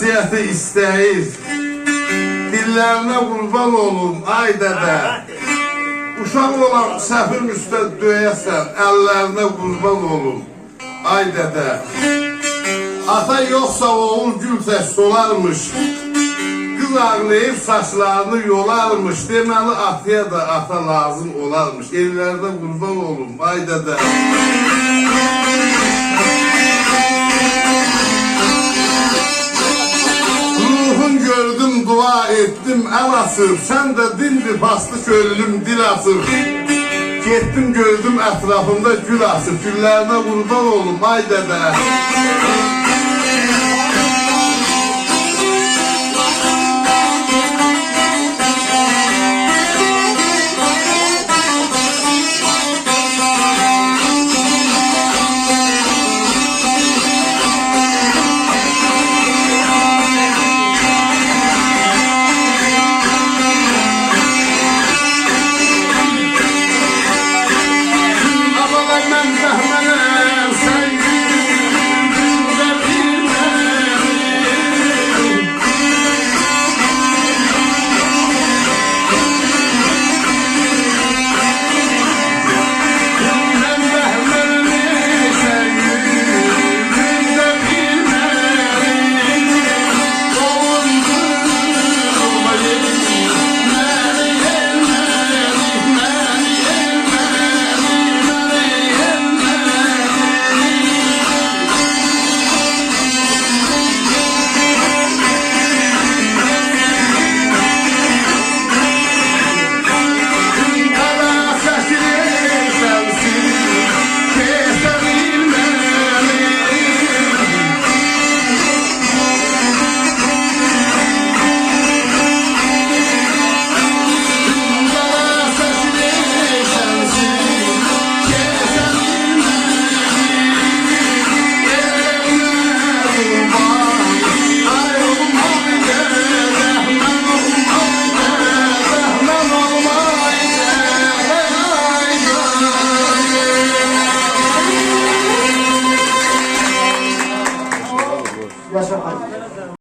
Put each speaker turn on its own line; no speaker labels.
nəsiyyəti istəyir. Dillərinə qurban olun, ay dədə. Uşaq olan səfin üstə döyəsən, əllərinə qurban olun, ay dədə. Ata yoxsa oğul gül tək solarmış, qız ağlayıb saçlarını yolarmış. Deməli ataya da ata lazım olarmış. Ellərdə qurban olun, ay dədə. Ruhun gördüm, dua etdim, əl asır. Sən də dindir, bastı köllüm, dil asır. Getdim gördüm ətrafımda gül asır. Güllərinə qurban olun, ay dədə.